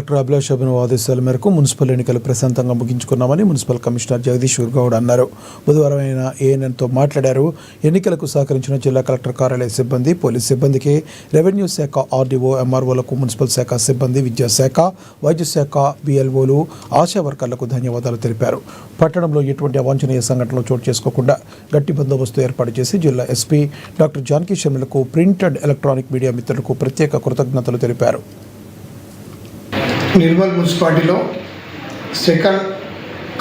Collector Abhilash Abhinav ఆదేశాల మేరకు municipal ఎన్నికలు ప్రశాంతంగా ముగించుకున్నామని మున్సిపల్ కమిషనర్ జగదీశ్వర్ గౌడ్ అన్నారు. బుధవారం ఆయన ఏఎన్ఎన్తో మాట్లాడారు. ఎన్నికలకు సహకరించిన జిల్లా కలెక్టర్ కార్యాలయ సిబ్బంది, పోలీస్ సిబ్బందికి, రెవెన్యూ శాఖ ఆర్డీఓ, ఎంఆర్ఓలకు, మున్సిపల్ శాఖ సిబ్బంది, విద్యాశాఖ, వైద్య శాఖ బిఎల్ఓలు, ఆశా వర్కర్లకు ధన్యవాదాలు తెలిపారు. పట్టణంలో ఎటువంటి అవాంఛనీయ సంఘటనలు చోటు చేసుకోకుండా గట్టి బందోబస్తు ఏర్పాటు చేసి జిల్లా ఎస్పీ డాక్టర్ జానకి శర్మలకు, ప్రింట్ అండ్ ఎలక్ట్రానిక్ మీడియా మిత్రులకు ప్రత్యేక కృతజ్ఞతలు తెలిపారు. నిర్మల్ మున్సిపాలిటీలో సెకండ్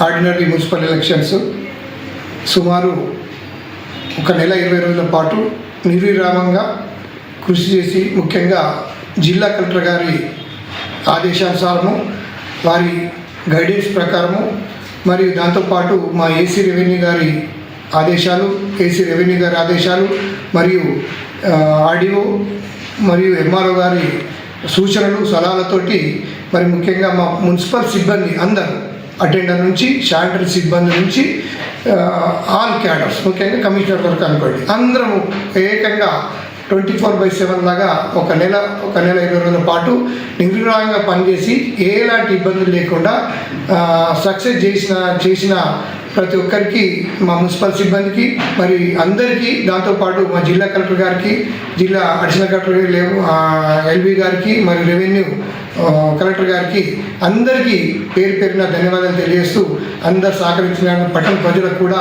ఆర్డినరీ మున్సిపల్ ఎలక్షన్స్ సుమారు 1 నెల 20 రోజుల పాటు నిర్విరామంగా కృషి చేసి, ముఖ్యంగా జిల్లా కలెక్టర్ గారి ఆదేశానుసారము, వారి గైడెన్స్ ప్రకారము, మరియు దాంతోపాటు మా ఏసీ రెవెన్యూ గారి ఆదేశాలు మరియు ఆర్డీఓ మరియు ఎంఆర్ఓ గారి సూచనలు, సలహాలతోటి మరి ముఖ్యంగా మా మున్సిపల్ సిబ్బంది అందరూ, అటెండర్ నుంచి శానిటరీ సిబ్బంది నుంచి ఆల్ క్యాడర్స్, ముఖ్యంగా కమిషనర్ వరకు అనుకోండి, అందరము ఏకంగా 24/7 లాగా 1 నెల 20 రోజుల పాటు నిర్విరామంగా పనిచేసి ఎలాంటి ఇబ్బందులు లేకుండా సక్సెస్ చేసిన ప్రతి ఒక్కరికి, మా మున్సిపల్ సిబ్బందికి మరి అందరికీ, దాంతోపాటు మా జిల్లా కలెక్టర్ గారికి, జిల్లా అడిషనల్ కలెక్టర్ ఎల్బీ గారికి, మరి రెవెన్యూ కలెక్టర్ గారికి అందరికీ పేరు పేరున ధన్యవాదాలు తెలియజేస్తూ, అందరు సహకరించిన పట్టణ ప్రజలకు కూడా,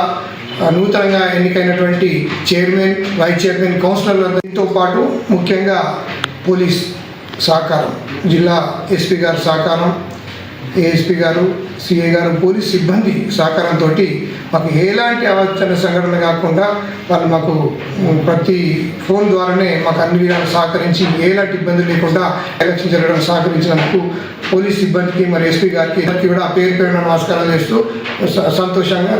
నూతనంగా ఎన్నికైనటువంటి చైర్మన్, వైస్ చైర్మన్, కౌన్సిలర్లతో పాటు ముఖ్యంగా పోలీస్ సహకారం, జిల్లా ఎస్పీ గారు సహకారం, ఏఎస్పీ గారు, సిఐ గారు, పోలీస్ సిబ్బంది సహకారంతో మాకు ఎలాంటి అవాంఛనీయ సంఘటనలు కాకుండా వాళ్ళు మాకు ప్రతి ఫోన్ ద్వారానే మాకు అన్ని విధాలు సహకరించి ఎలాంటి ఇబ్బందులు లేకుండా ఎలక్షన్ జరగడం సహకరించినందుకు పోలీస్ సిబ్బందికి, మరి ఎస్పీ గారికి కూడా పేరు పేరున నమస్కారాలు చేస్తూ సంతోషంగా